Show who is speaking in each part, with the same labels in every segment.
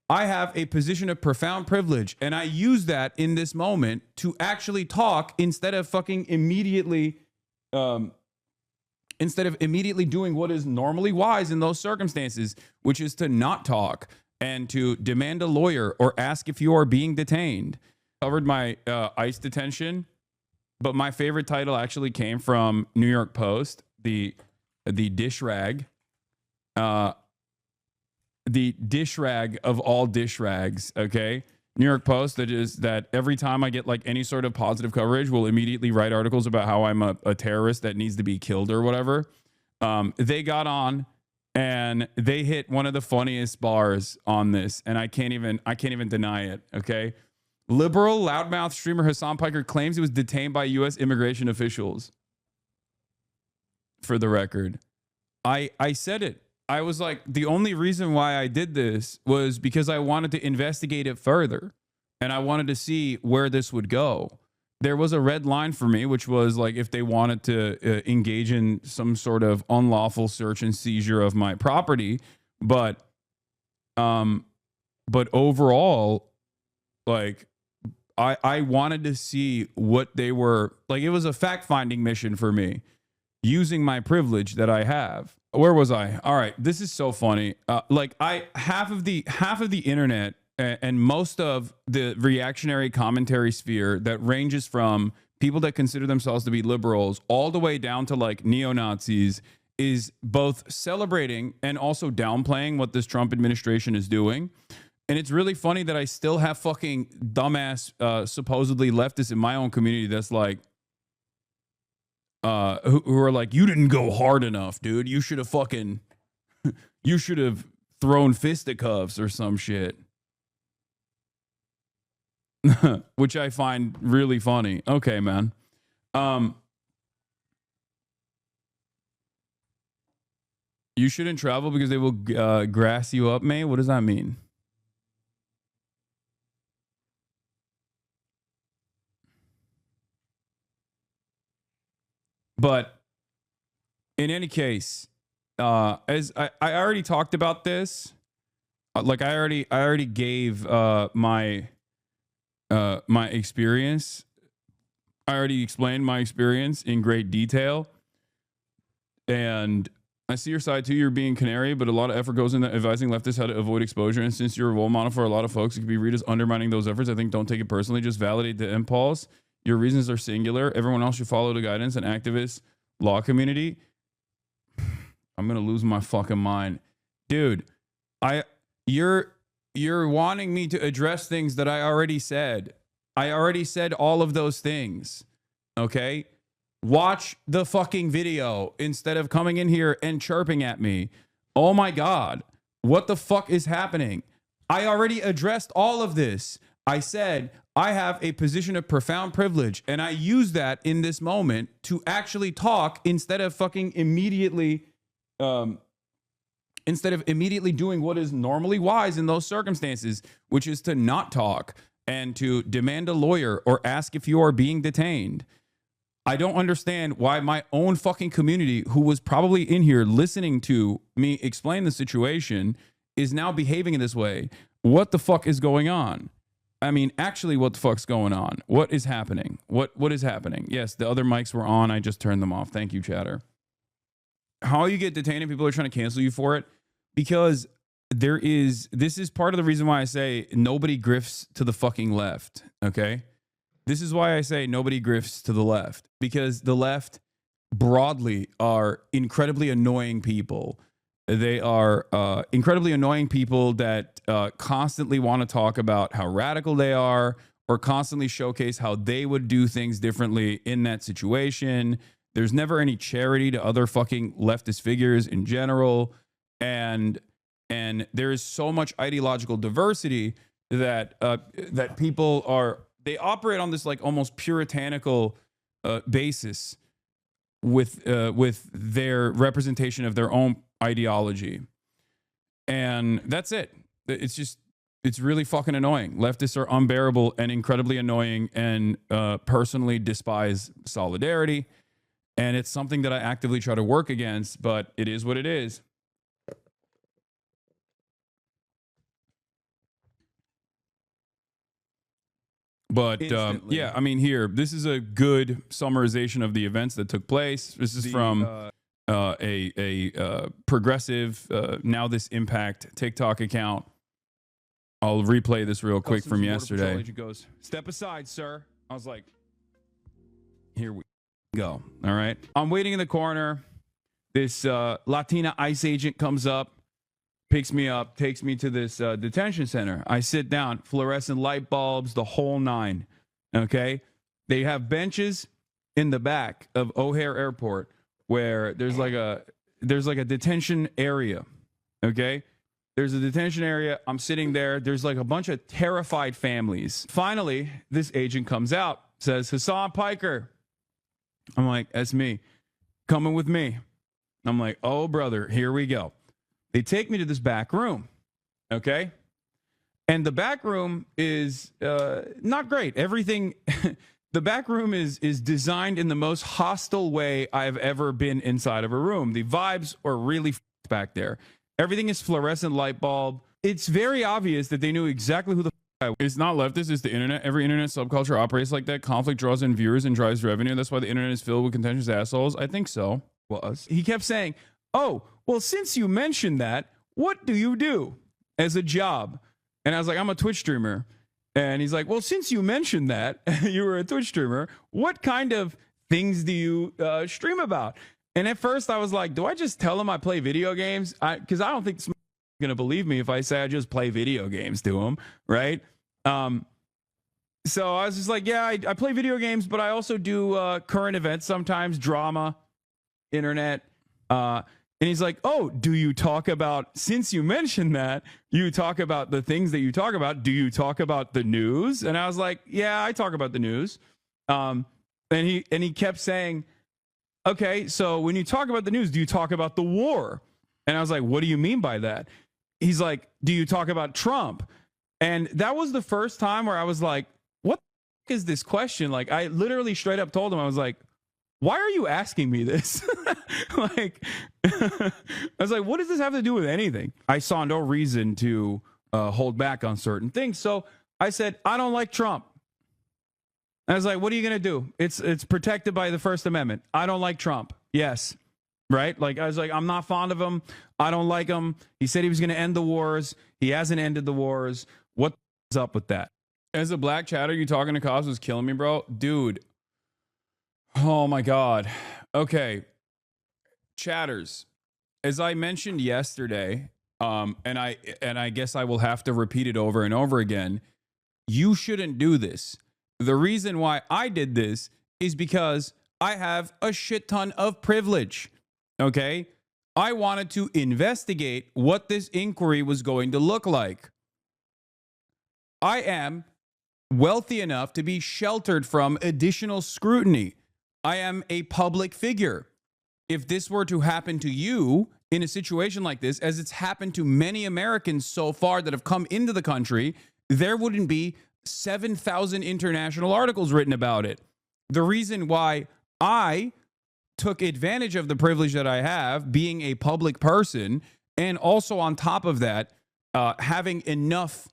Speaker 1: I have a position of profound privilege, and I use that in this moment to actually talk instead of fucking immediately, doing what is normally wise in those circumstances, which is to not talk and to demand a lawyer or ask if you are being detained. Covered my ICE detention, but my favorite title actually came from New York Post, the dish rag. The dish rag of all dish rags, okay? New York Post, that every time I get like any sort of positive coverage will immediately write articles about how I'm a terrorist that needs to be killed or whatever. They got on and they hit one of the funniest bars on this, and I can't even deny it, okay? Liberal loudmouth streamer Hasan Piker claims he was detained by U.S. immigration officials. For the record, I said it. I was like, the only reason why I did this was because I wanted to investigate it further and I wanted to see where this would go. There was a red line for me, which was like if they wanted to engage in some sort of unlawful search and seizure of my property. But overall, like I wanted to see what they were like. It was a fact-finding mission for me using my privilege that I have. Where was I? All right, this is so funny. Half of the internet and most of the reactionary commentary sphere that ranges from people that consider themselves to be liberals all the way down to like neo-Nazis is both celebrating and also downplaying what this Trump administration is doing. And it's really funny that I still have fucking dumbass supposedly leftists in my own community that's like, who are like, you didn't go hard enough, dude. You should have thrown fisticuffs or some shit. Which I find really funny. Okay, man. You shouldn't travel because they will grass you up, May. What does that mean? But in any case, as I already talked about this, like I already gave my experience. I already explained my experience in great detail, and I see your side too. You're being canary, but a lot of effort goes into advising leftists how to avoid exposure. And since you're a role model for a lot of folks, it can be read as undermining those efforts. I think don't take it personally. Just validate the impulse. Your reasons are singular. Everyone else should follow the guidance. An activist law community. I'm gonna lose my fucking mind, dude. You're wanting me to address things that I already said. I already said all of those things. Okay, watch the fucking video instead of coming in here and chirping at me. Oh my God, what the fuck is happening? I already addressed all of this. I said I have a position of profound privilege, and I use that in this moment to actually talk instead of fucking immediately doing what is normally wise in those circumstances, which is to not talk and to demand a lawyer or ask if you are being detained. I don't understand why my own fucking community, who was probably in here listening to me explain the situation, is now behaving in this way. What the fuck is going on? I mean, actually, what the fuck's going on? What is happening? What is happening? Yes, the other mics were on. I just turned them off. Thank you, chatter. How you get detained and people are trying to cancel you for it? Because this is part of the reason why I say nobody grifts to the fucking left, okay? This is why I say nobody grifts to the left, because the left broadly are incredibly annoying people. They are incredibly annoying people that constantly want to talk about how radical they are or constantly showcase how they would do things differently in that situation. There's never any charity to other fucking leftist figures in general. And there is so much ideological diversity that that people they operate on this like almost puritanical basis with their representation of their own ideology. And that's it. It's really fucking annoying. Leftists are unbearable and incredibly annoying, and personally despise solidarity. And it's something that I actively try to work against, but it is what it is. But yeah, I mean, here, this is a good summarization of the events that took place. This is from a progressive Now This Impact TikTok account. I'll replay this real quick from yesterday. Agent goes, "Step aside, sir." I was like, here we go. All right. I'm waiting in the corner. This Latina ICE agent comes up, picks me up, takes me to this detention center. I sit down, fluorescent light bulbs, the whole nine. Okay. They have benches in the back of O'Hare Airport where there's like a detention area. Okay. There's a detention area. I'm sitting there. There's like a bunch of terrified families. Finally, this agent comes out, says, "Hasan Piker." I'm like, "That's me. Coming with me." I'm like, "Oh, brother, here we go." They take me to this back room. Okay. And the back room is not great. Everything, the back room is designed in the most hostile way I've ever been inside of a room. The vibes are really back there. Everything is fluorescent light bulb. It's very obvious that they knew exactly who the I was. It's not leftist, it's the internet. Every internet subculture operates like that. Conflict draws in viewers and drives revenue. That's why the internet is filled with contentious assholes. I think so. Was. He kept saying, "Oh, well, since you mentioned that, what do you do as a job?" And I was like, "I'm a Twitch streamer." And he's like, "Well, since you mentioned that, you were a Twitch streamer, what kind of things do you stream about?" And at first I was like, do I just tell him I play video games? Because I don't think this going to believe me if I say I just play video games to him, right? So I was just like, yeah, I play video games, but I also do current events sometimes, drama, internet. And he's like, "Oh, do you talk about, since you mentioned that, you talk about the things that you talk about, do you talk about the news?" And I was like, "Yeah, I talk about the news." And he kept saying, "Okay, so when you talk about the news, do you talk about the war?" And I was like, "What do you mean by that?" He's like, "Do you talk about Trump?" And that was the first time where I was like, what the is this question? Like, I literally straight up told him, I was like, "Why are you asking me this?" Like, I was like, what does this have to do with anything? I saw no reason to hold back on certain things. So I said, "I don't like Trump." I was like, "What are you going to do? It's protected by the First Amendment. I don't like Trump." Yes. Right? Like, I was like, "I'm not fond of him. I don't like him. He said he was going to end the wars. He hasn't ended the wars. What's up with that?" As a black chatter, you talking to cops was killing me, bro. Dude. Oh my God. Okay. Chatters. As I mentioned yesterday, and I guess I will have to repeat it over and over again, you shouldn't do this. The reason why I did this is because I have a shit ton of privilege. Okay? I wanted to investigate what this inquiry was going to look like. I am wealthy enough to be sheltered from additional scrutiny. I am a public figure. If this were to happen to you in a situation like this, as it's happened to many Americans so far that have come into the country, there wouldn't be 7,000 international articles written about it. The reason why I took advantage of the privilege that I have, being a public person, and also on top of that, having enough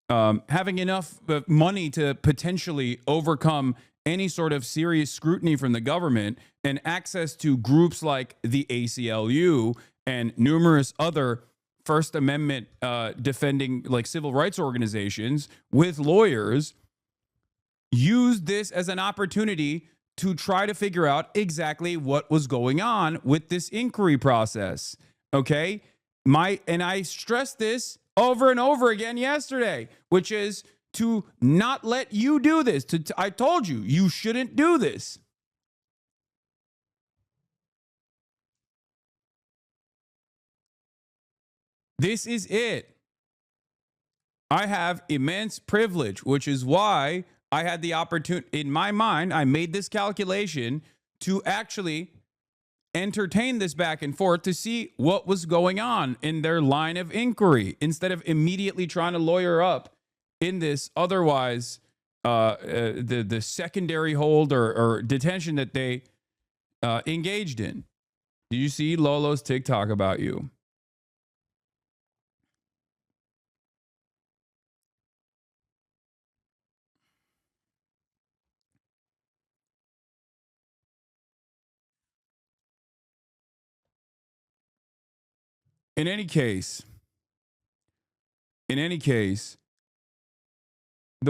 Speaker 1: money to potentially overcome any sort of serious scrutiny from the government, and access to groups like the ACLU and numerous other First Amendment defending like civil rights organizations with lawyers, used this as an opportunity to try to figure out exactly what was going on with this inquiry process. Okay? And I stressed this over and over again yesterday, which is to not let you do this. I told you, you shouldn't do this. This is it. I have immense privilege, which is why I had the opportunity, in my mind, I made this calculation to actually entertain this back and forth to see what was going on in their line of inquiry, instead of immediately trying to lawyer up in this otherwise the secondary hold or detention that they engaged in. Did you see Lolo's TikTok about you? In any case,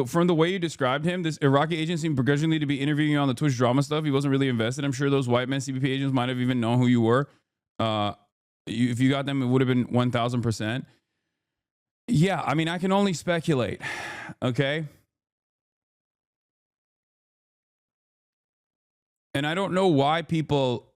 Speaker 1: from the way you described him, this Iraqi agent seemed begrudgingly to be interviewing you on the Twitch drama stuff. He wasn't really invested. I'm sure those white men CBP agents might have even known who you were. If you got them, it would have been 1,000%. Yeah, I mean, I can only speculate. Okay. And I don't know why people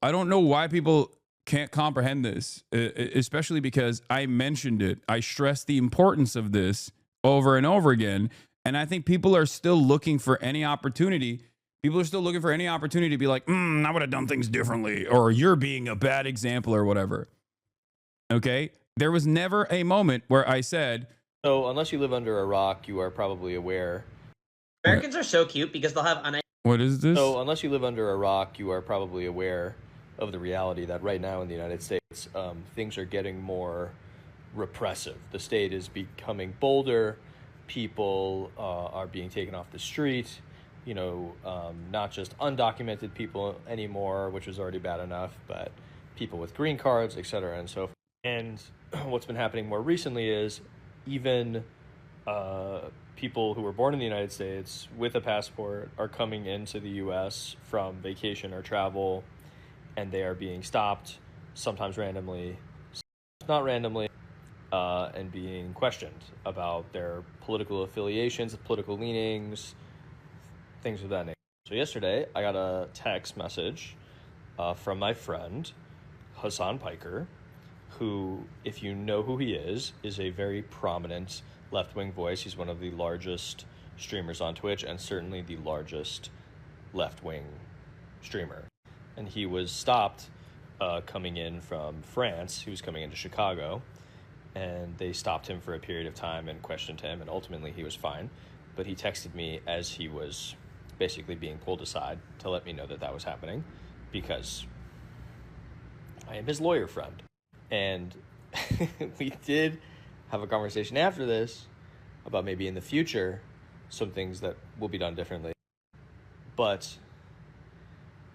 Speaker 1: can't comprehend this, especially because I mentioned it. I stressed the importance of this over and over again. And I think people are still looking for any opportunity. People are still looking for any opportunity to be like, I would have done things differently, or you're being a bad example or whatever. Okay. There was never a moment where I said,
Speaker 2: so unless you live under a rock, you are probably aware.
Speaker 3: Americans are so cute because they'll have
Speaker 1: what is this?
Speaker 2: So unless you live under a rock, you are probably aware of the reality that right now in the United States, things are getting more repressive. The state is becoming bolder. People are being taken off the street. You know, not just undocumented people anymore, which was already bad enough, but people with green cards, et cetera, and so forth. And what's been happening more recently is even people who were born in the United States with a passport are coming into the U.S. from vacation or travel, and they are being stopped, sometimes randomly, sometimes not randomly, and being questioned about their political affiliations, political leanings, things of that nature. So yesterday, I got a text message from my friend, Hasan Piker, who, if you know who he is a very prominent left-wing voice. He's one of the largest streamers on Twitch and certainly the largest left-wing streamer. And he was stopped coming in from France. He was coming into Chicago, and they stopped him for a period of time and questioned him, and ultimately he was fine. But he texted me as he was basically being pulled aside to let me know that that was happening, because I am his lawyer friend. And we did have a conversation after this about maybe in the future some things that will be done differently. But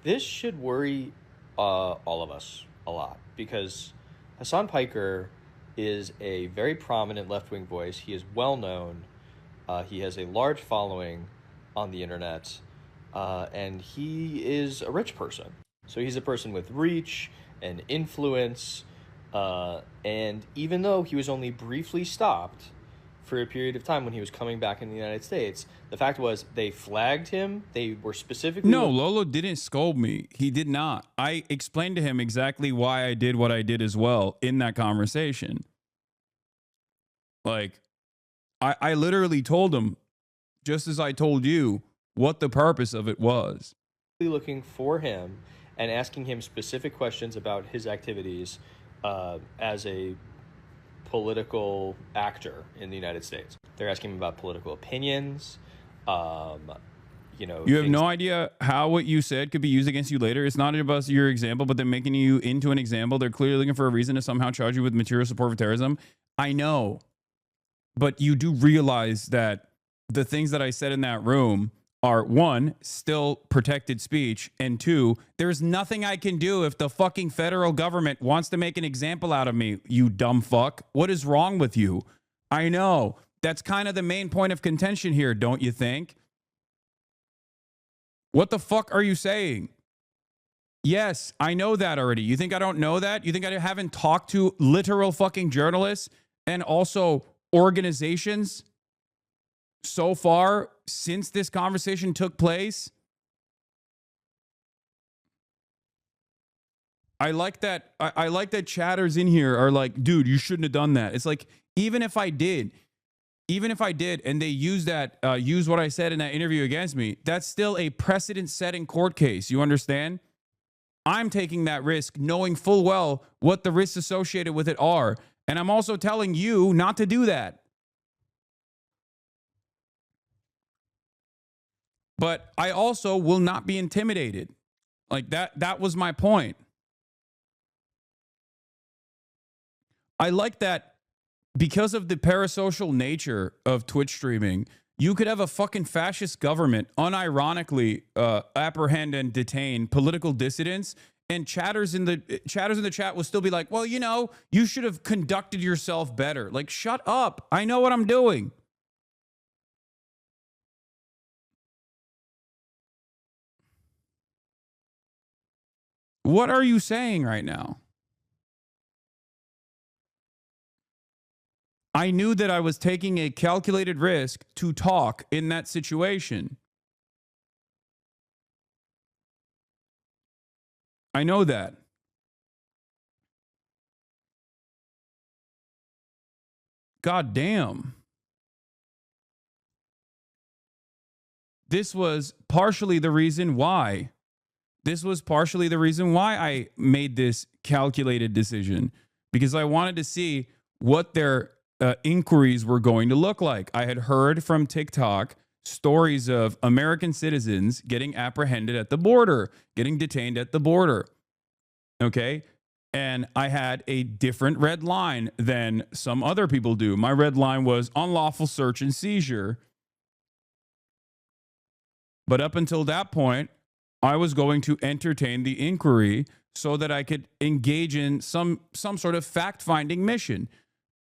Speaker 2: this should worry all of us a lot, because Hasan Piker is a very prominent left-wing voice. He is well known. He has a large following on the internet, and he is a rich person. So he's a person with reach and influence. And even though he was only briefly stopped for a period of time when he was coming back in the United States, the fact was they flagged him. They were specifically...
Speaker 1: No, Lolo didn't scold me. He did not. I explained to him exactly why I did what I did as well in that conversation. Like, I literally told him, just as I told you, what the purpose of it was.
Speaker 2: Looking for him and asking him specific questions about his activities as a political actor in the United States. They're asking him about political opinions. You have
Speaker 1: no idea how what you said could be used against you later. It's not about your example, but they're making you into an example. They're clearly looking for a reason to somehow charge you with material support for terrorism. I know, but you do realize that the things that I said in that room are, one, still protected speech, and two, there's nothing I can do if the fucking federal government wants to make an example out of me, you dumb fuck. What is wrong with you? I know. That's kind of the main point of contention here, don't you think? What the fuck are you saying? Yes, I know that already. You think I don't know that? You think I haven't talked to literal fucking journalists and also organizations so far since this conversation took place? I like that. I like that chatters in here are like, dude, you shouldn't have done that. It's like, even if I did, and they use what I said in that interview against me, that's still a precedent-setting court case. You understand? I'm taking that risk knowing full well what the risks associated with it are. And I'm also telling you not to do that. But I also will not be intimidated. Like that was my point. I like that because of the parasocial nature of Twitch streaming, you could have a fucking fascist government unironically apprehend and detain political dissidents and chatters in the chat will still be like, well, you know, you should have conducted yourself better. Like, shut up. I know what I'm doing. What are you saying right now? I knew that I was taking a calculated risk to talk in that situation. I know that. God damn. This was partially the reason why. I made this calculated decision, because I wanted to see what their inquiries were going to look like. I had heard from TikTok stories of American citizens getting apprehended at the border, getting detained at the border. Okay. And I had a different red line than some other people do. My red line was unlawful search and seizure. But up until that point, I was going to entertain the inquiry so that I could engage in some sort of fact-finding mission.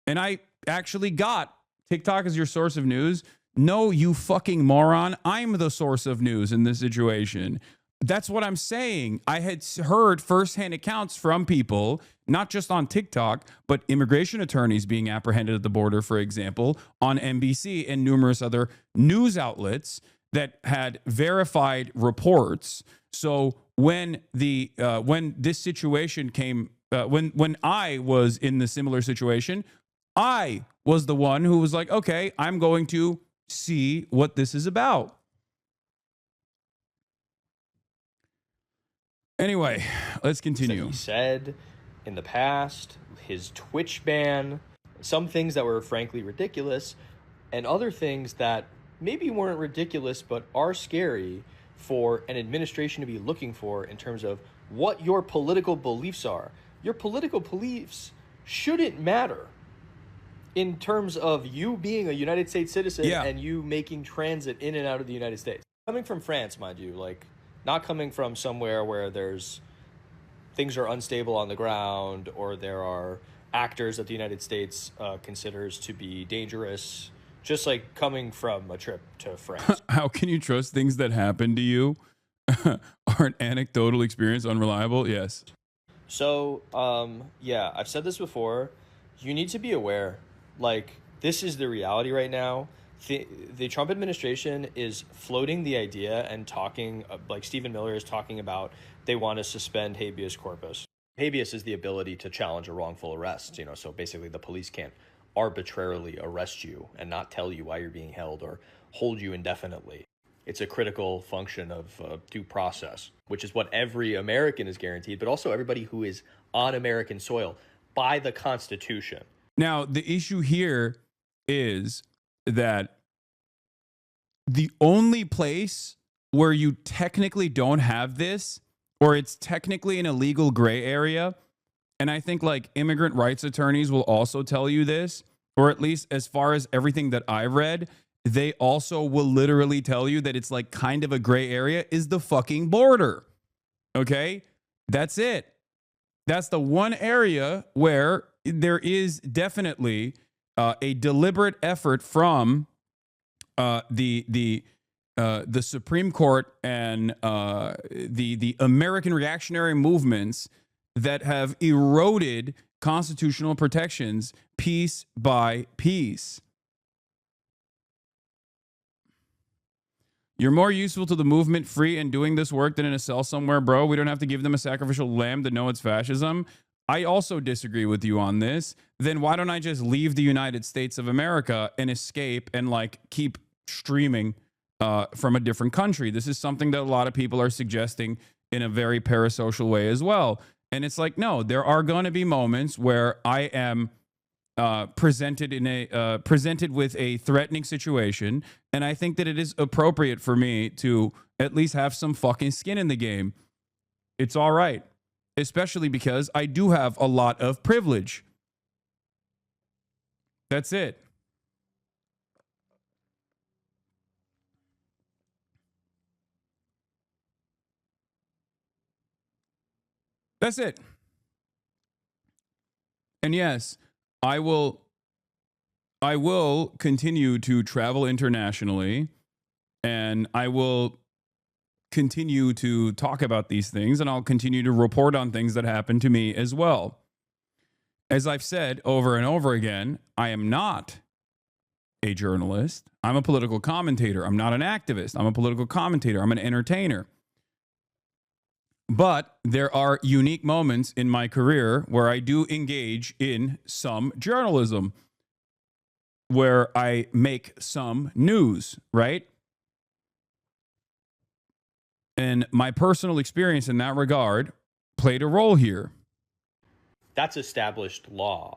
Speaker 1: And I actually got TikTok as your source of news. No, you fucking moron. I'm the source of news in this situation. That's what I'm saying. I had heard firsthand accounts from people, not just on TikTok, but immigration attorneys being apprehended at the border, for example, on NBC and numerous other news outlets that had verified reports. So when this situation came, when I was in the similar situation, I was the one who was like, okay, I'm going to see what this is about. Anyway, let's continue.
Speaker 2: He said in the past, his Twitch ban, some things that were frankly ridiculous, and other things that maybe weren't ridiculous but are scary for an administration to be looking for in terms of what your political beliefs are. Your political beliefs shouldn't matter in terms of you being a United States citizen and you making transit in and out of the United States. Coming from France, mind you, like not coming from somewhere where there's things are unstable on the ground or there are actors that the United States considers to be dangerous. Just like coming from a trip to France.
Speaker 1: How can you trust things that happen to you? Are an anecdotal experience unreliable? Yes.
Speaker 2: So, yeah, I've said this before. You need to be aware. Like, this is the reality right now. The Trump administration is floating the idea and talking, like Stephen Miller is talking about, they want to suspend habeas corpus. Habeas is the ability to challenge a wrongful arrest, you know, so basically the police can't arbitrarily arrest you and not tell you why you're being held or hold you indefinitely. It's a critical function of due process, which is what every American is guaranteed, but also everybody who is on American soil by the Constitution.
Speaker 1: Now, the issue here is that the only place where you technically don't have this, or it's technically an illegal gray area, and I think like immigrant rights attorneys will also tell you this, or at least as far as everything that I read, they also will literally tell you that it's like kind of a gray area, is the fucking border. Okay? That's it. That's the one area where there is definitely a deliberate effort from the Supreme Court and the American reactionary movements that have eroded constitutional protections piece by piece. You're more useful to the movement free and doing this work than in a cell somewhere, bro. We don't have to give them a sacrificial lamb to know it's fascism. I also disagree with you on this. Then why don't I just leave the United States of America and escape and like keep streaming from a different country? This is something that a lot of people are suggesting in a very parasocial way as well. And it's like, no, there are going to be moments where I am presented with a threatening situation, and I think that it is appropriate for me to at least have some fucking skin in the game. It's all right, especially because I do have a lot of privilege. That's it. That's it. And yes, I will continue to travel internationally, and I will continue to talk about these things, and I'll continue to report on things that happen to me as well. As I've said over and over again, I am not a journalist. I'm a political commentator. I'm not an activist. I'm a political commentator. I'm an entertainer. But there are unique moments in my career where I do engage in some journalism, where I make some news, right? And my personal experience in that regard played a role here.
Speaker 2: That's established law,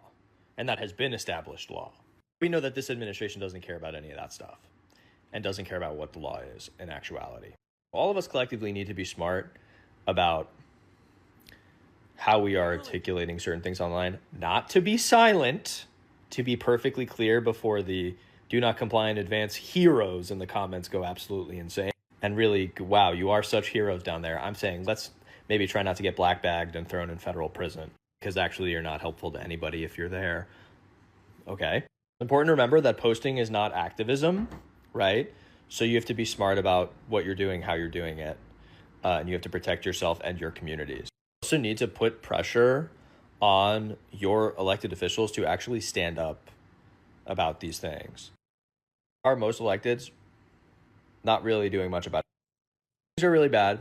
Speaker 2: and that has been established law. We know that this administration doesn't care about any of that stuff and doesn't care about what the law is in actuality. All of us collectively need to be smart about how we are articulating certain things online, not to be silent, to be perfectly clear before the do not comply in advance heroes in the comments go absolutely insane. And really, wow, you are such heroes down there. I'm saying let's maybe try not to get black bagged and thrown in federal prison, because actually you're not helpful to anybody if you're there. Okay. It's important to remember that posting is not activism, right? So you have to be smart about what you're doing, how you're doing it. And you have to protect yourself and your communities. You also need to put pressure on your elected officials to actually stand up about these things. Are most electeds not really doing much about it? Things are really bad,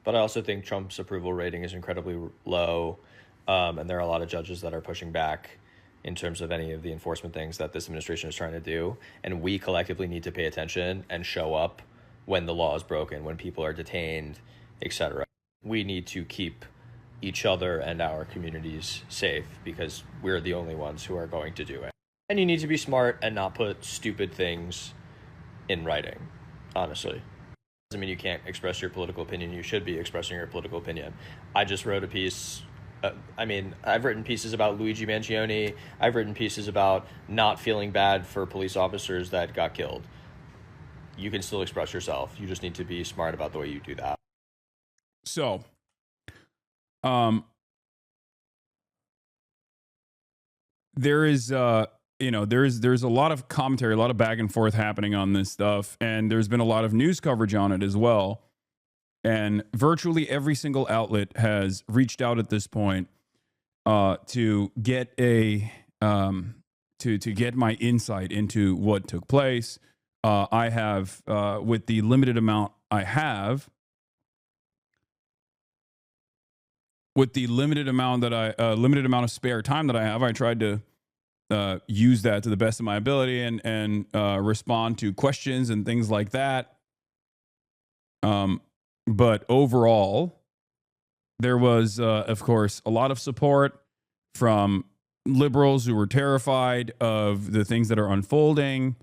Speaker 2: but I also think Trump's approval rating is incredibly low. And there are a lot of judges that are pushing back in terms of any of the enforcement things that this administration is trying to do. And we collectively need to pay attention and show up when the law is broken, when people are detained, etc. We need to keep each other and our communities safe, because we're the only ones who are going to do it. And you need to be smart and not put stupid things in writing, honestly. Doesn't mean you can't express your political opinion. You should be expressing your political opinion. I just wrote a piece. I've written pieces about Luigi Mangione. I've written pieces about not feeling bad for police officers that got killed. You can still express yourself. You just need to be smart about the way you do that.
Speaker 1: So, there is, there's a lot of commentary, a lot of back and forth happening on this stuff, and there's been a lot of news coverage on it as well. And virtually every single outlet has reached out at this point to get a to get my insight into what took place. I have, with the limited amount I have, with the limited amount of spare time that I have, I tried to use that to the best of my ability and respond to questions and things like that. But overall, there was, of course, a lot of support from liberals who were terrified of the things that are unfolding.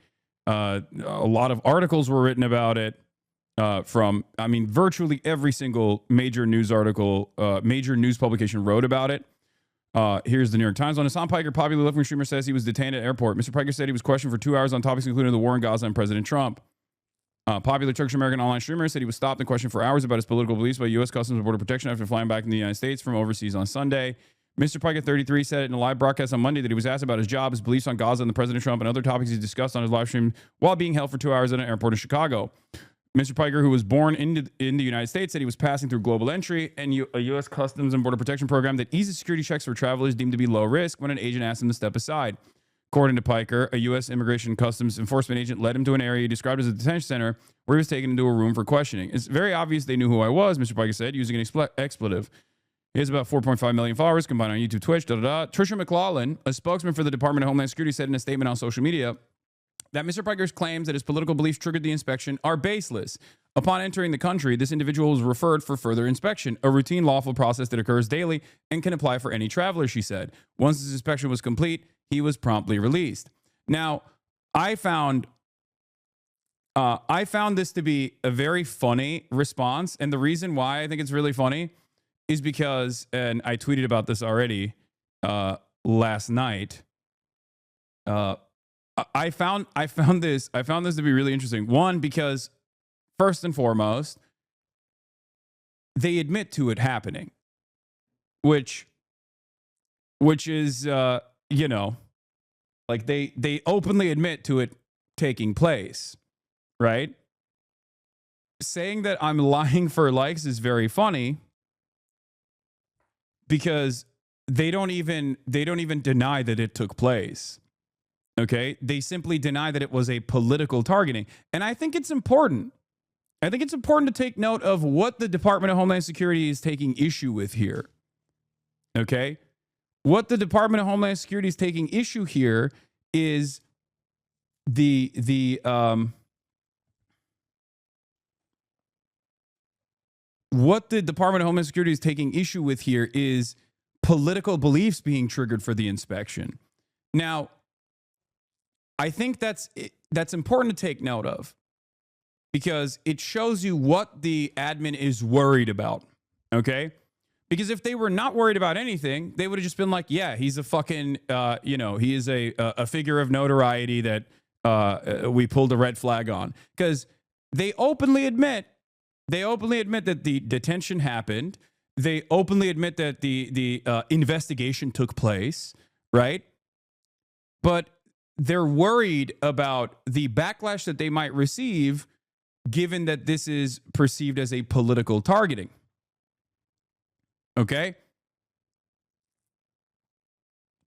Speaker 1: A lot of articles were written about it. Virtually every single major news article, major news publication wrote about it. Here's the New York Times. On Hasan Piker, popular left-wing streamer, says he was detained at airport. Mr. Piker said he was questioned for 2 hours on topics including the war in Gaza and President Trump. Popular Turkish-American online streamer said he was stopped and questioned for hours about his political beliefs by U.S. Customs and Border Protection after flying back in the United States from overseas on Sunday. Mr. Piker, 33, said in a live broadcast on Monday that he was asked about his job, his beliefs on Gaza and the President Trump, and other topics he discussed on his live stream while being held for 2 hours at an airport in Chicago. Mr. Piker, who was born in the United States, said he was passing through global entry and a U.S. Customs and Border Protection program that eases security checks for travelers deemed to be low risk when an agent asked him to step aside. According to Piker, a U.S. Immigration and Customs Enforcement agent led him to an area he described as a detention center where he was taken into a room for questioning. It's very obvious they knew who I was, Mr. Piker said, using an expletive. He has about 4.5 million followers combined on YouTube, Twitch, Tricia McLaughlin, a spokesman for the Department of Homeland Security, said in a statement on social media that Mr. Piker's claims that his political beliefs triggered the inspection are baseless. Upon entering the country, this individual was referred for further inspection, a routine lawful process that occurs daily and can apply for any traveler, she said. Once his inspection was complete, he was promptly released. Now, I found this to be a very funny response, and the reason why I think it's really funny is because, and I tweeted about this already last night. I found this to be really interesting. One, because first and foremost, they admit to it happening. which is you know, like they openly admit to it taking place, right? Saying that I'm lying for likes is very funny because they don't even deny that it took place. Okay? They simply deny that it was a political targeting. And I think it's important. I think it's important to take note of what the Department of Homeland Security is taking issue with here. Okay? What the Department of Homeland Security is taking issue here is what the Department of Homeland Security is taking issue with here is political beliefs being triggered for the inspection. Now, I think that's important to take note of because it shows you what the admin is worried about, okay? Because if they were not worried about anything, they would have just been like, yeah, he's a fucking, he is a figure of notoriety that we pulled a red flag on. Because they openly admit that the detention happened. They openly admit that the investigation took place, right? But they're worried about the backlash that they might receive given that this is perceived as a political targeting. Okay?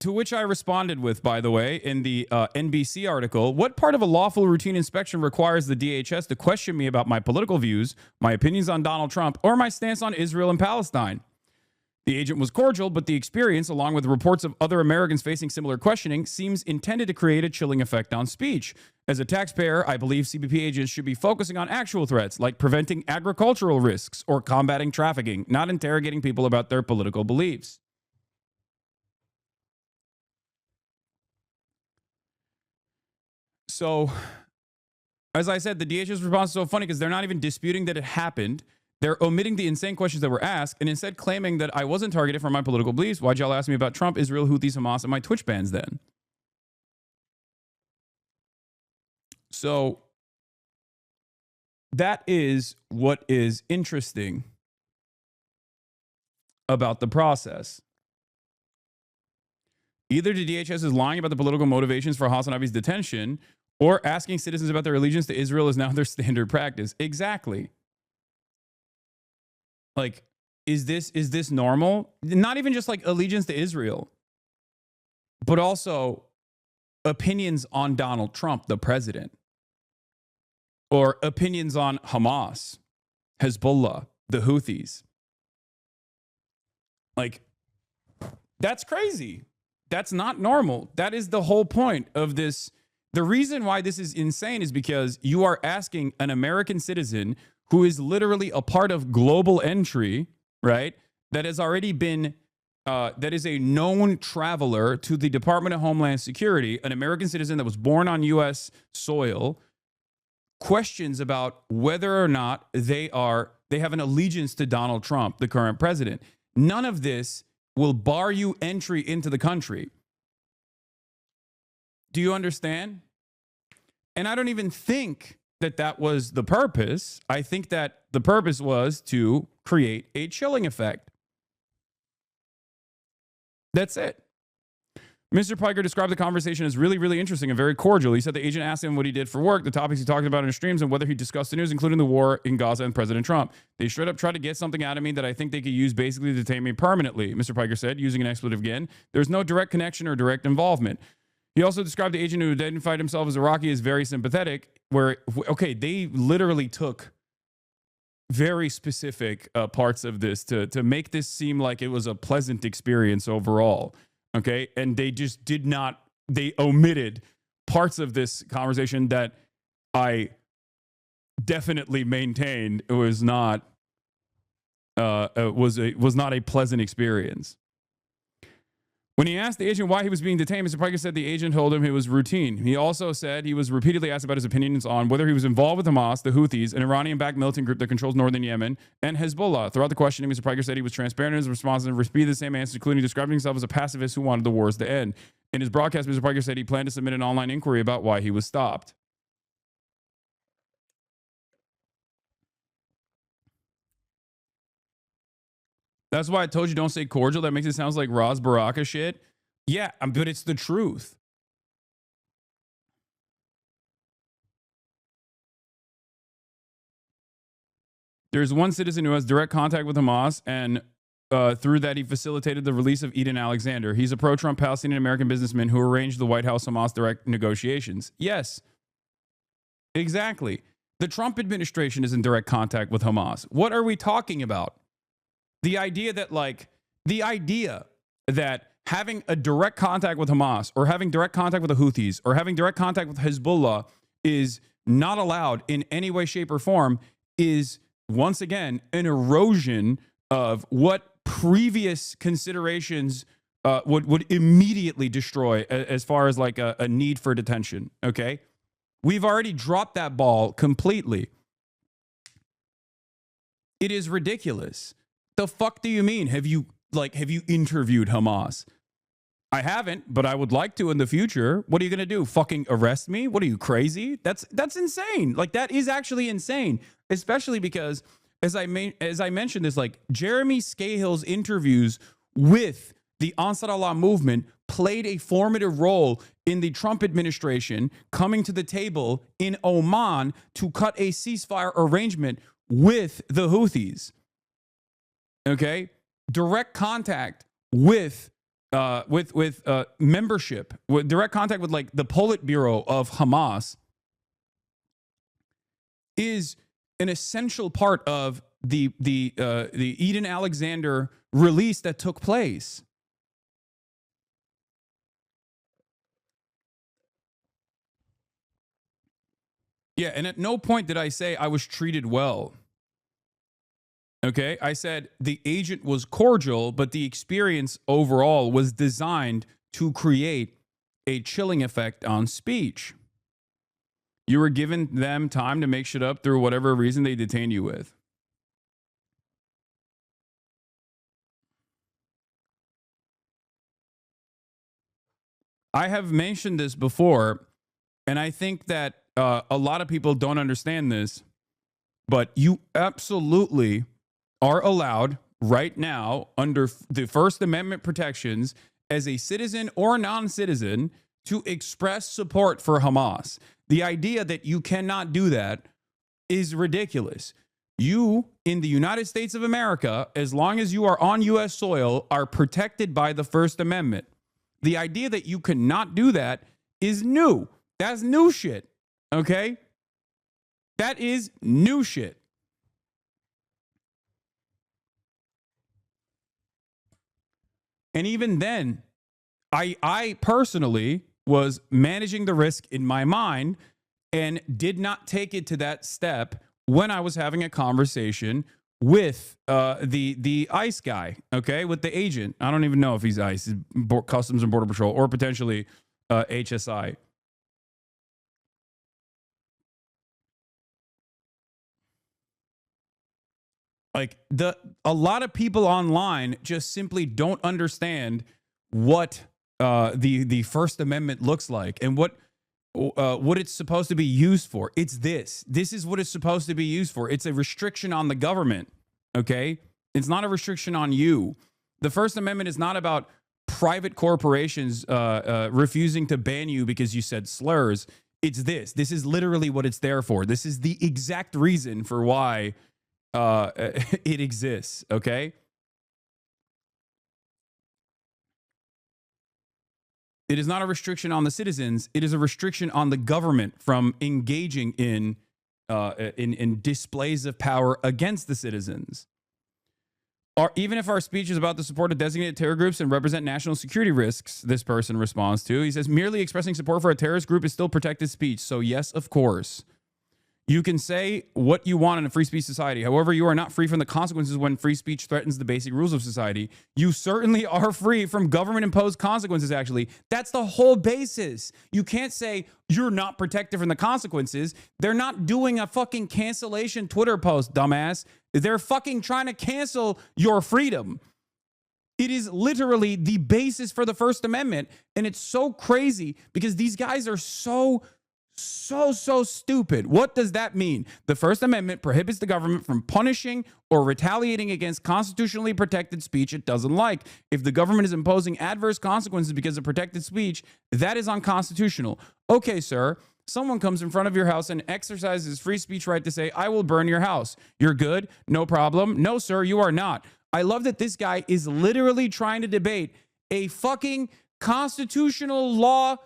Speaker 1: To which I responded with, by the way, in the NBC article, what part of a lawful routine inspection requires the DHS to question me about my political views, my opinions on Donald Trump, or my stance on Israel and Palestine? The agent was cordial, but the experience, along with reports of other Americans facing similar questioning, seems intended to create a chilling effect on speech. As a taxpayer, I believe CBP agents should be focusing on actual threats like preventing agricultural risks or combating trafficking, not interrogating people about their political beliefs. So, as I said, the DHS response is so funny because they're not even disputing that it happened. They're omitting the insane questions that were asked and instead claiming that I wasn't targeted for my political beliefs. Why'd y'all ask me about Trump, Israel, Houthis, Hamas, and my Twitch bans then? So that is what is interesting about the process. Either the DHS is lying about the political motivations for HasanAbi's detention, or asking citizens about their allegiance to Israel is now their standard practice. Exactly. Like, is this normal? Not even just like allegiance to Israel, but also opinions on Donald Trump, the president, or opinions on Hamas, Hezbollah, the Houthis. Like, that's crazy. That's not normal. That is the whole point of this. The reason why this is insane is because you are asking an American citizen who is literally a part of global entry, right? That has already been, that is a known traveler to the Department of Homeland Security, an American citizen that was born on U.S. soil, questions about whether or not they have an allegiance to Donald Trump, the current president. None of this will bar you entry into the country. Do you understand? And I don't even think that was the purpose. I think that the purpose was to create a chilling effect. That's it. Mr. Piker described the conversation as really, really interesting and very cordial. He said the agent asked him what he did for work, the topics he talked about in his streams, and whether he discussed the news, including the war in Gaza and President Trump. They straight up tried to get something out of me that I think they could use basically to detain me permanently, Mr. Piker said, using an expletive again. There's no direct connection or direct involvement. He also described the agent who identified himself as Iraqi as very sympathetic, where, okay, they literally took very specific parts of this to make this seem like it was a pleasant experience overall. Okay. And they just did not, they omitted parts of this conversation that I definitely maintained it was not, was not a pleasant experience. When he asked the agent why he was being detained, Mr. Piker said the agent told him it was routine. He also said he was repeatedly asked about his opinions on whether he was involved with Hamas, the Houthis, an Iranian-backed militant group that controls northern Yemen, and Hezbollah. Throughout the questioning, Mr. Piker said he was transparent in his responses and repeated the same answers, including describing himself as a pacifist who wanted the wars to end. In his broadcast, Mr. Piker said he planned to submit an online inquiry about why he was stopped. That's why I told you don't say cordial. That makes it sound like Roz Baraka shit. Yeah, but it's the truth. There's one citizen who has direct contact with Hamas, and through that, he facilitated the release of Eden Alexander. He's a pro-Trump Palestinian American businessman who arranged the White House Hamas direct negotiations. Yes, exactly. The Trump administration is in direct contact with Hamas. What are we talking about? The idea that having a direct contact with Hamas or having direct contact with the Houthis or having direct contact with Hezbollah is not allowed in any way, shape, or form is, once again, an erosion of what previous considerations would immediately destroy as far as like a need for detention. Okay. We've already dropped that ball completely. It is ridiculous. The fuck do you mean? Have you interviewed Hamas? I haven't, but I would like to in the future. What are you going to do? Fucking arrest me? What are you, crazy? That's insane. Like, that is actually insane, especially because as I mentioned this, like, Jeremy Scahill's interviews with the Ansar Allah movement played a formative role in the Trump administration coming to the table in Oman to cut a ceasefire arrangement with the Houthis. Okay? Direct contact with membership, with direct contact with like the Politburo of Hamas is an essential part of the Eden Alexander release that took place. Yeah, and at no point did I say I was treated well. Okay, I said the agent was cordial, but the experience overall was designed to create a chilling effect on speech. You were giving them time to make shit up through whatever reason they detained you with. I have mentioned this before, and I think that a lot of people don't understand this, but you absolutely are allowed right now under the First Amendment protections as a citizen or non-citizen to express support for Hamas. The idea that you cannot do that is ridiculous. You, in the United States of America, as long as you are on U.S. soil, are protected by the First Amendment. The idea that you cannot do that is new. That's new shit, okay? That is new shit. And even then, I personally was managing the risk in my mind and did not take it to that step when I was having a conversation with the ICE guy, okay, with the agent. I don't even know if he's ICE, Customs and Border Patrol, or potentially HSI. Like, a lot of people online just simply don't understand what the First Amendment looks like and what it's supposed to be used for. It's this. This is what it's supposed to be used for. It's a restriction on the government, okay? It's not a restriction on you. The First Amendment is not about private corporations refusing to ban you because you said slurs. It's this. This is literally what it's there for. This is the exact reason for why it exists, okay? It is not a restriction on the citizens. It is a restriction on the government from engaging in displays of power against the citizens. Even if our speech is about the support of designated terror groups and represent national security risks, this person responds to. He says, merely expressing support for a terrorist group is still protected speech. So yes, of course. You can say what you want in a free speech society. However, you are not free from the consequences when free speech threatens the basic rules of society. You certainly are free from government-imposed consequences, actually. That's the whole basis. You can't say you're not protected from the consequences. They're not doing a fucking cancellation Twitter post, dumbass. They're fucking trying to cancel your freedom. It is literally the basis for the First Amendment. And it's so crazy because these guys are so So stupid. What does that mean? The First Amendment prohibits the government from punishing or retaliating against constitutionally protected speech it doesn't like. If the government is imposing adverse consequences because of protected speech, that is unconstitutional. Okay, sir. Someone comes in front of your house and exercises free speech right to say, I will burn your house. You're good? No problem. No, sir, you are not. I love that this guy is literally trying to debate a fucking constitutional law,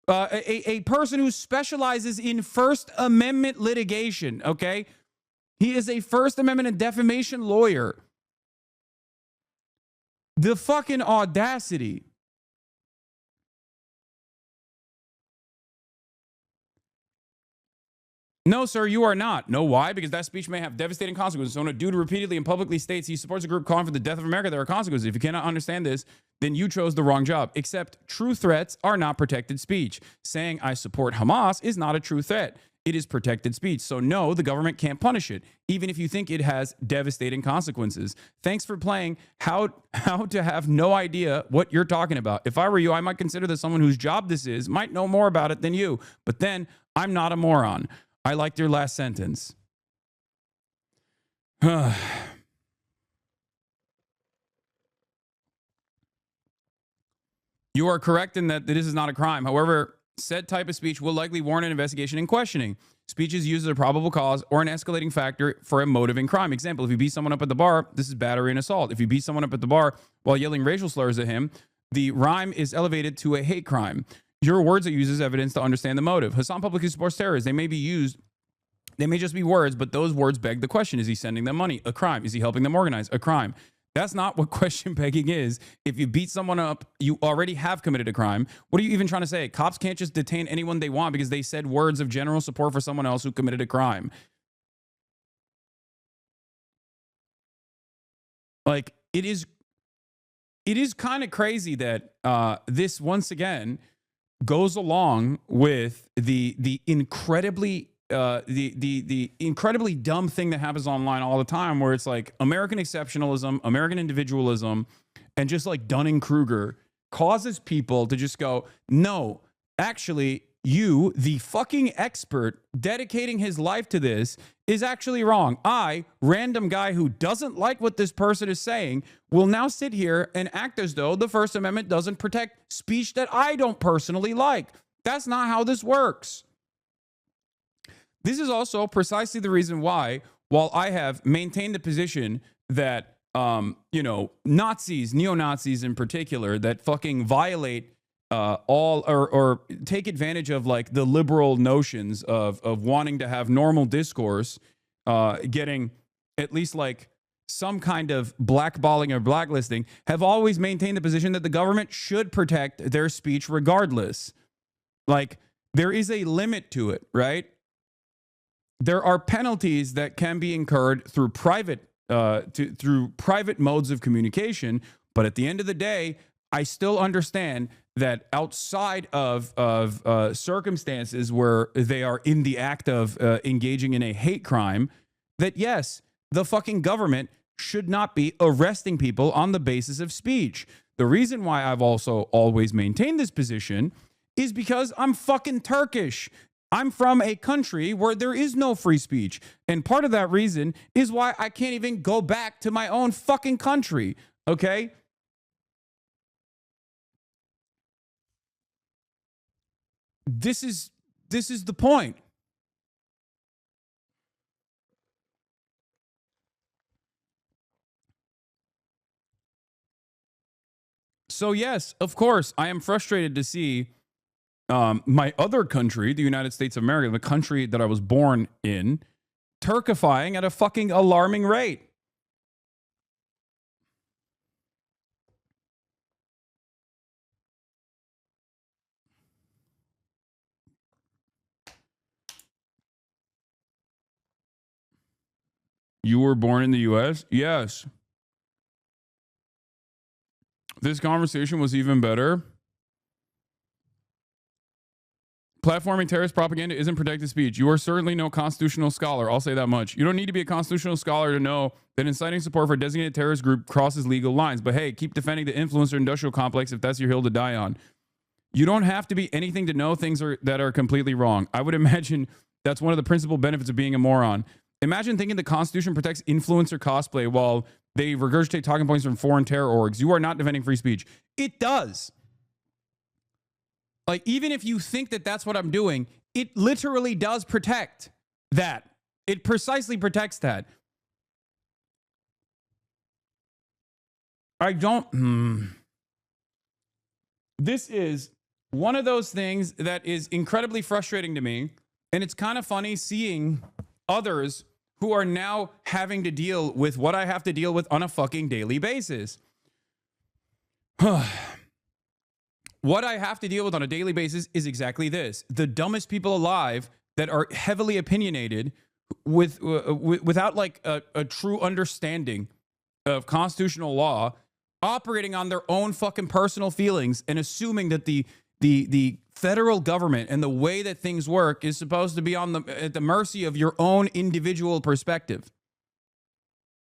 Speaker 1: a person who specializes in First Amendment litigation, okay? He is a First Amendment and defamation lawyer. The fucking audacity. No, sir, you are not. No, why? Because that speech may have devastating consequences. So when a dude repeatedly and publicly states he supports a group calling for the death of America, there are consequences. If you cannot understand this, then you chose the wrong job. Except true threats are not protected speech. Saying I support Hamas is not a true threat. It is protected speech. So no, the government can't punish it, even if you think it has devastating consequences. Thanks for playing how to have no idea what you're talking about. If I were you, I might consider that someone whose job this is might know more about it than you. But then I'm not a moron. I liked your last sentence. You are correct in that this is not a crime. However, said type of speech will likely warrant an investigation and questioning. Speech is used as a probable cause or an escalating factor for a motive in crime. Example, if you beat someone up at the bar, this is battery and assault. If you beat someone up at the bar while yelling racial slurs at him, the rhyme is elevated to a hate crime. Your words are used as evidence to understand the motive. Hasan publicly supports terrorists. They may just be words, but those words beg the question. Is he sending them money? A crime. Is he helping them organize? A crime. That's not what question begging is. If you beat someone up, you already have committed a crime. What are you even trying to say? Cops can't just detain anyone they want because they said words of general support for someone else who committed a crime. Like, it is kind of crazy that this once again goes along with the incredibly the incredibly dumb thing that happens online all the time, where it's like American exceptionalism, American individualism, and just like Dunning-Kruger causes people to just go, no, actually, you, the fucking expert dedicating his life to this, is actually wrong. I, random guy who doesn't like what this person is saying, will now sit here and act as though the First Amendment doesn't protect speech that I don't personally like. That's not how this works. This is also precisely the reason why, while I have maintained the position that, Nazis, neo-Nazis in particular, that fucking violate all or take advantage of like the liberal notions of wanting to have normal discourse, getting at least like some kind of blackballing or blacklisting, have always maintained the position that the government should protect their speech regardless. Like, there is a limit to it, right? There are penalties that can be incurred through private modes of communication, but at the end of the day, I still understand that outside of circumstances where they are in the act of engaging in a hate crime, that yes, the fucking government should not be arresting people on the basis of speech. The reason why I've also always maintained this position is because I'm fucking Turkish. I'm from a country where there is no free speech. And part of that reason is why I can't even go back to my own fucking country. Okay? This is the point. So yes, of course, I am frustrated to see my other country, the United States of America, the country that I was born in, Turkifying at a fucking alarming rate. You were born in the U.S.? Yes. This conversation was even better. Platforming terrorist propaganda isn't protected speech. You are certainly no constitutional scholar. I'll say that much. You don't need to be a constitutional scholar to know that inciting support for a designated terrorist group crosses legal lines. But hey, keep defending the influencer industrial complex if that's your hill to die on. You don't have to be anything to know things that are completely wrong. I would imagine that's one of the principal benefits of being a moron. Imagine thinking the Constitution protects influencer cosplay while they regurgitate talking points from foreign terror orgs. You are not defending free speech. It does. Like, even if you think that that's what I'm doing, it literally does protect that. It precisely protects that. I don't... This is one of those things that is incredibly frustrating to me. And it's kind of funny seeing others who are now having to deal with what I have to deal with on a fucking daily basis. What I have to deal with on a daily basis is exactly this. The dumbest people alive that are heavily opinionated without like a true understanding of constitutional law, operating on their own fucking personal feelings and assuming that the federal government and the way that things work is supposed to be at the mercy of your own individual perspective.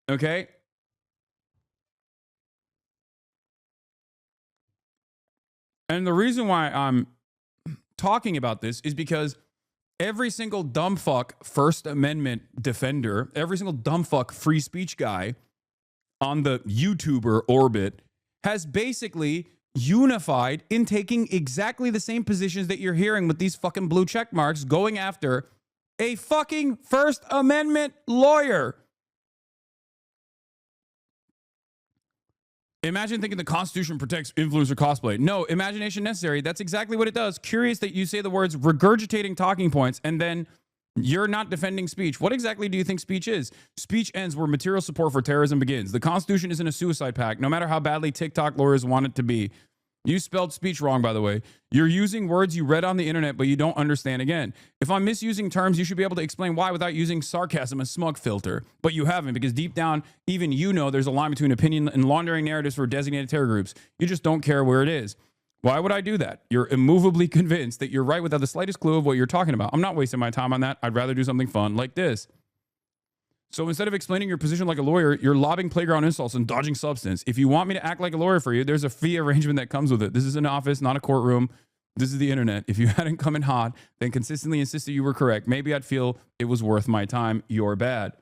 Speaker 1: Okay? And the reason why I'm talking about this is because every single dumb fuck First Amendment defender, every single dumb fuck free speech guy on the YouTuber orbit has basically unified in taking exactly the same positions that you're hearing with these fucking blue check marks going after a fucking First Amendment lawyer. Imagine thinking the Constitution protects influencer cosplay. No, imagination necessary. That's exactly what it does. Curious that you say the words regurgitating talking points and then you're not defending speech. What exactly do you think speech is? Speech ends where material support for terrorism begins. The Constitution isn't a suicide pact, no matter how badly TikTok lawyers want it to be. You spelled speech wrong, by the way. You're using words you read on the internet, but you don't understand again. If I'm misusing terms, you should be able to explain why without using sarcasm and smug filter. But you haven't, because deep down, even you know there's a line between opinion and laundering narratives for designated terror groups. You just don't care where it is. Why would I do that? You're immovably convinced that you're right without the slightest clue of what you're talking about. I'm not wasting my time on that. I'd rather do something fun like this. So instead of explaining your position like a lawyer, you're lobbing playground insults and dodging substance. If you want me to act like a lawyer for you, there's a fee arrangement that comes with it. This is an office, not a courtroom. This is the internet. If you hadn't come in hot, then consistently insisted you were correct, maybe I'd feel it was worth my time. You're bad.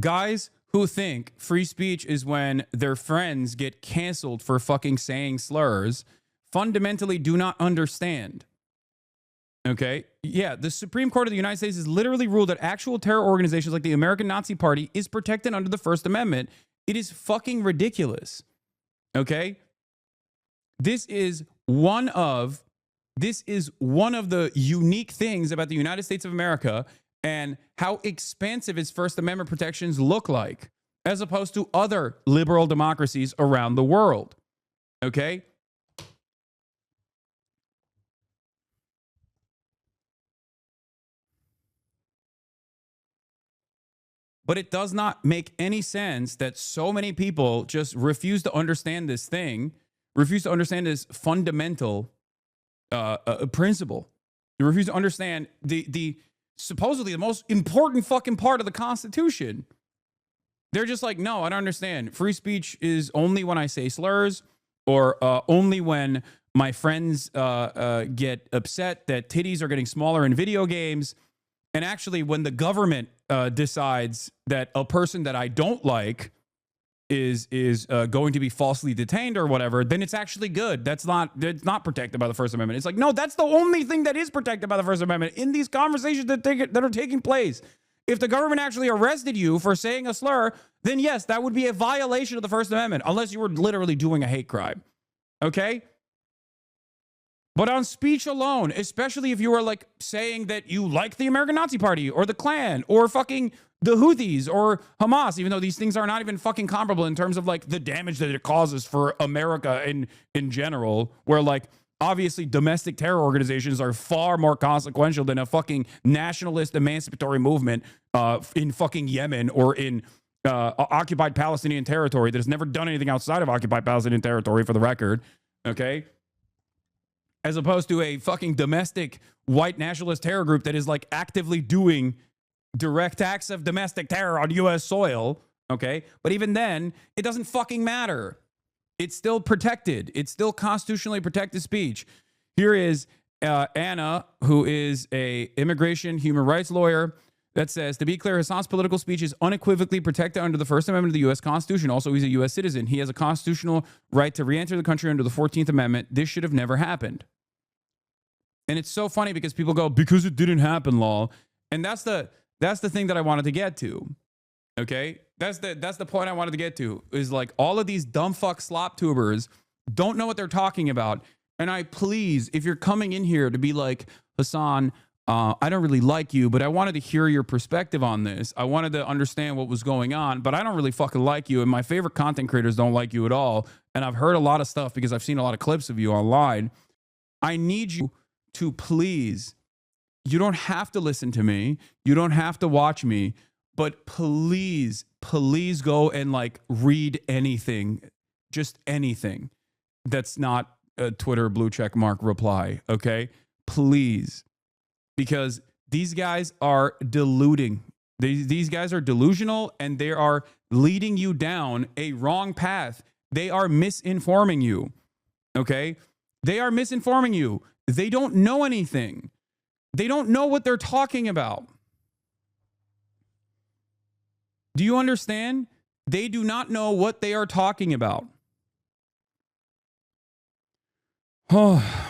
Speaker 1: Guys who think free speech is when their friends get canceled for fucking saying slurs fundamentally do not understand. Okay? Yeah, the Supreme Court of the United States has literally ruled that actual terror organizations like the American Nazi Party is protected under the First Amendment. It is fucking ridiculous. Okay? This is one of the unique things about the United States of America and how expansive its First Amendment protections look like, as opposed to other liberal democracies around the world. Okay? But it does not make any sense that so many people just refuse to understand this thing, refuse to understand this fundamental principle. They refuse to understand the supposedly the most important fucking part of the Constitution. They're just like, no, I don't understand. Free speech is only when I say slurs or only when my friends get upset that titties are getting smaller in video games. And actually, when the government decides that a person that I don't like is going to be falsely detained or whatever, then it's actually good. It's not protected by the First Amendment. It's like, no, that's the only thing that is protected by the First Amendment in these conversations that are taking place. If the government actually arrested you for saying a slur, then yes, that would be a violation of the First Amendment, unless you were literally doing a hate crime. Okay? But on speech alone, especially if you are like saying that you like the American Nazi Party or the Klan or fucking the Houthis or Hamas, even though these things are not even fucking comparable in terms of like the damage that it causes for America in general, where like obviously domestic terror organizations are far more consequential than a fucking nationalist emancipatory movement in fucking Yemen or in occupied Palestinian territory that has never done anything outside of occupied Palestinian territory, for the record. Okay? As opposed to a fucking domestic white nationalist terror group that is like actively doing direct acts of domestic terror on U.S. soil. Okay. But even then, it doesn't fucking matter. It's still protected. It's still constitutionally protected speech. Here is Anna, who is a immigration human rights lawyer, that says, to be clear, Hasan's political speech is unequivocally protected under the First Amendment of the U.S. Constitution. Also, he's a U.S. citizen. He has a constitutional right to re-enter the country under the 14th Amendment. This should have never happened. And it's so funny because people go, because it didn't happen, lol. And that's the thing that I wanted to get to. Okay? That's the point I wanted to get to, is like all of these dumb fuck slop tubers don't know what they're talking about. And I please, if you're coming in here to be like, Hasan, I don't really like you, but I wanted to hear your perspective on this. I wanted to understand what was going on, but I don't really fucking like you. And my favorite content creators don't like you at all. And I've heard a lot of stuff because I've seen a lot of clips of you online. I need you to please, you don't have to listen to me. You don't have to watch me, but please, please go and like read anything, just anything that's not a Twitter blue check mark reply. Okay. Please. Because these guys are deluding. These guys are delusional, and they are leading you down a wrong path. They are misinforming you. Okay? They are misinforming you. They don't know anything. They don't know what they're talking about. Do you understand? They do not know what they are talking about. Oh.